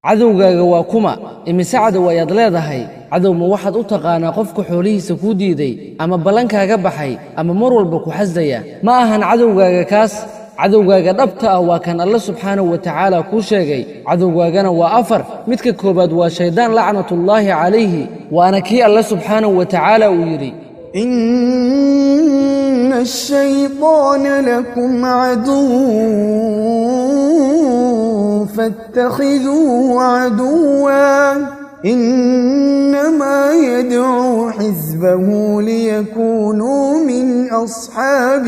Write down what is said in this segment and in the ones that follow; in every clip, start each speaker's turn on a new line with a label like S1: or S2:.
S1: cadowgaaga waa kuma imise cadow ayaad leedahay cadow ma waxaad u taqaanaa qofka xoolihiisa kuu diiday ama ballankaaga baxay ama mar walba ku xasdaya ma ahan cadowgaaga kaas cadowgaaga dhabta ah waa kan alle subxaanahu wa tacaala kuu sheegay cadowgaagana waa afar midka koobaad waa shaydaan lacnatullaahi calayhi waana kii alle subxaanahu wa tacaala uu yidhi
S2: إن الشيطان لكم عدو فاتخذوه عدوا إنما يدعو حزبه ليكونوا من أصحاب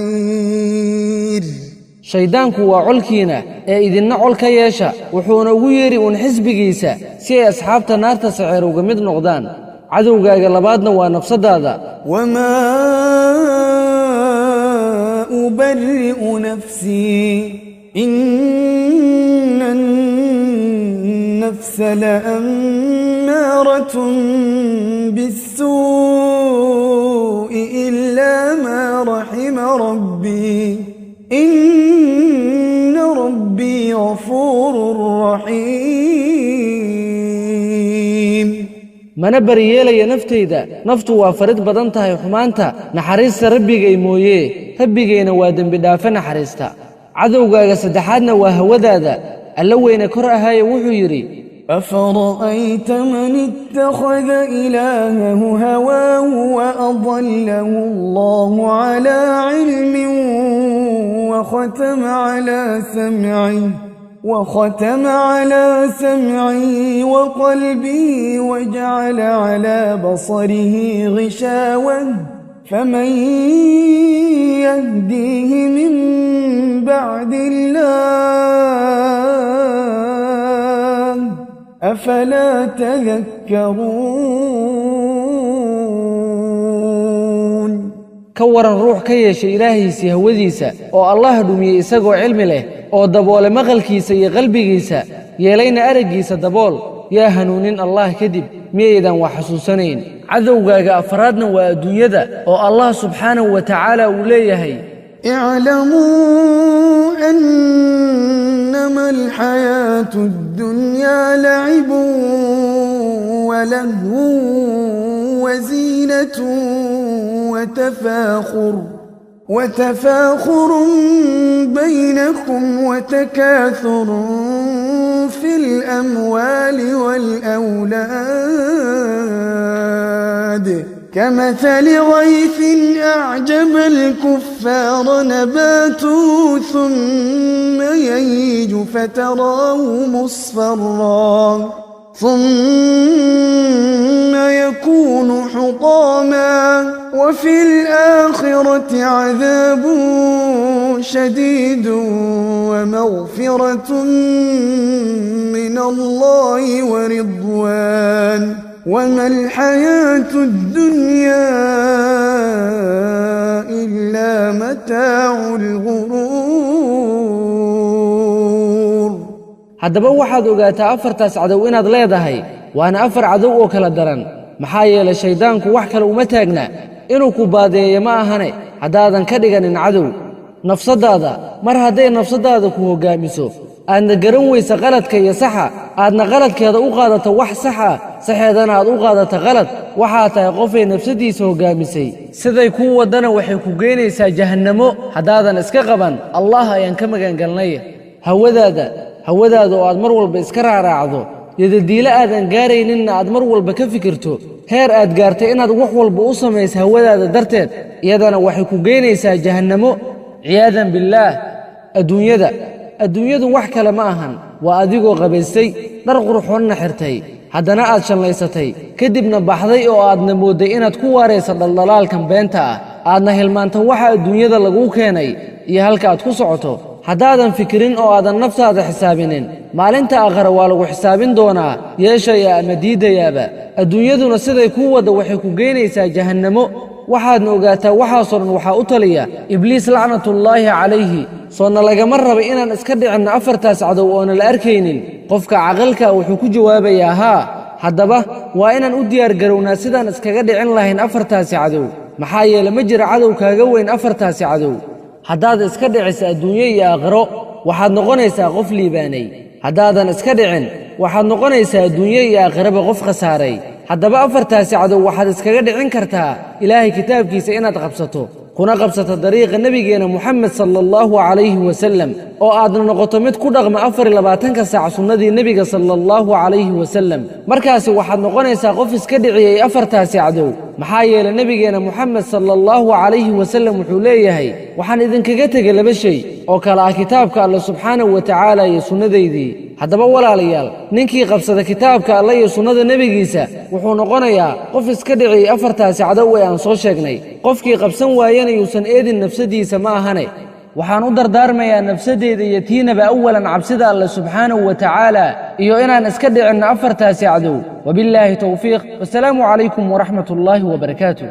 S2: السعير
S1: shaydaanku waa colkiina ee idinna col ka yeesha wuxuuna ugu yeeri uun xisbigiisa si ay asxaabta naarta saciir uga mid noqdaan cadowgaaga labaadna waa nafsadaada
S2: وما أبرئ نفسي إن النفس لأمارة بالسوء إلا ما رحم ربي إن ربي غفور رحيم
S1: mana bariyeelaya naftayda naftu waa farid badan tahay xumaanta naxariista rabbigay mooye rabbigayna waa dembi dhaafe naxariista cadowgaaga saddexaadna waa hawadaada alla weyne kor ahaaye wuxuu yidhi
S2: أفرأيت من اتخذ إلهه هواه وأضله الله على علم وختم على سمعه وقلبه وجعل على بصره غشاوة فمن يهديه من بعد الله أفلا تذكرون
S1: كورن روح كيش إلهيسي هوديسا oo Allah dhumiyay isagoo cilmi leh oo daboole maqalkiisa iyo qalbigiisa yeelayna aragiisa dabool yaa hanuunin Allah kadib miyeedan wax xasuusanayn cadowgaaga afraadna waa adduunyada oo Allah subxaanahu wa ta'ala uu leeyahay
S2: اعلموا أنما الحياة الدنيا لعب ولهو وزينة وتفاخر بينكم وتكاثر في الأموال والأولاد كمثل غيث أعجب الكفار نباته ثم يهيج فتراه مصفرا ثم يكون حطاما وفي الآخرة عذاب شديد ومغفرة من الله ورضوان وما الحياة الدنيا إلا متاع الغرور
S1: haddaba waxaad ogaataa afartaas cadow inaad leedahay waana afar cadow oo kala daran maxaa yeelay shaydaanku wax kale uma taagna inuu ku baadeeyo ma ahane haddaadan ka dhiganin cadow nafsadaada mar hadday nafsadaada ku hoggaamiso aadna garan weysa qaladka iyo saxa aadna qaladkeeda u qaadato wax saxa saxeedana aad u qaadato qalad waxaa tahay qofay nafsadiisa hoggaamisay siday kuu waddana waxay ku geynaysaa jahannamo haddaadan iska qaban allah ayaan ka magangalnay hawadaada oo aad mar walba iska raaraacdo yadadiilo aadan gaarayninna aad mar walba ka fikirto heer aad gaartay inaad wax walba u samayso hawadaada darteed iyadana waxay ku geynaysaa jahannamo ciyaadan billaah adduunyadu wax kale ma ahan waa adigoo qabaystay dhar qurxoonna xirtay haddana aad shallaysatay kadibna baxday oo aadna moodday inaad ku waaraysa dhaldhalaalkan beenta ah aadna hilmaanta waxa adduunyada laguu keenay iyo halka aad ku socoto haddaadan fikirin oo aadan naftaada xisaabinin maalinta aakhira waa lagu xisaabin doonaa yeeshaya ama diidayaaba adduunyaduna siday kuu wadda waxay ku geynaysaa jahannamo waxaadna ogaataa waxaasoo dhan waxaa u taliya ibliis lacnatullaahi calayhi soona lagama raba inaan iska dhicinno afartaas cadow oona la arkaynin qofka caqalka wuxuu ku jawaabayaa haa haddaba waa inaan u diyaargarownaa sidaan iskaga dhicin lahayn afartaasi cadow maxaa yeele ma jira cadow kaaga weyn afartaasi cadow haddaad iska dhiciso adduunyo iyo aakhiro waxaad noqonaysaa qof liibaanay haddaadan iska dhicin waxaad noqonaysaa adduunye iyo aakhiraba qof khasaaray haddaba afartaasi cadow waxaad iskaga dhicin kartaa ilaahay kitaabkiisa inaad qabsato kuna qabsato dariiqa nebigeenna moxamed sala allahu calayhi wasallam oo aadna noqoto mid ku dhaqma 24 saac sunnadii nebiga sala allahu calayhi wasallam markaasi waxaad noqonaysaa qof iska dhiciyey afartaasi cadow maxaa yeelay nebigeenna moxamed sala allahu calayhi wasallam wuxuu leeyahay waxaan idinkaga tegey 2 shay oo kale ah kitaabka alle subxaanahu wa tacaala iyo sunnadaydii haddaba walaalayaal ninkii qabsada kitaabka alle iyo sunnada nebigiisa wuxuu noqonayaa qof iska dhiciyey afartaasi cadow ee aan soo sheegnay qofkii qabsan waayana yuusan eedin nafsadiisa ma ahane waxaan u dardaarmayaa nafsadeeda iyo tiinaba awalan cabsida alle subxaanahu wa tacaala iyo inaan iska dhicinno afartaasi cadow wabillaahi towfiiq wasalaamu calaykum waraxmat ullaahi wabarakaatuh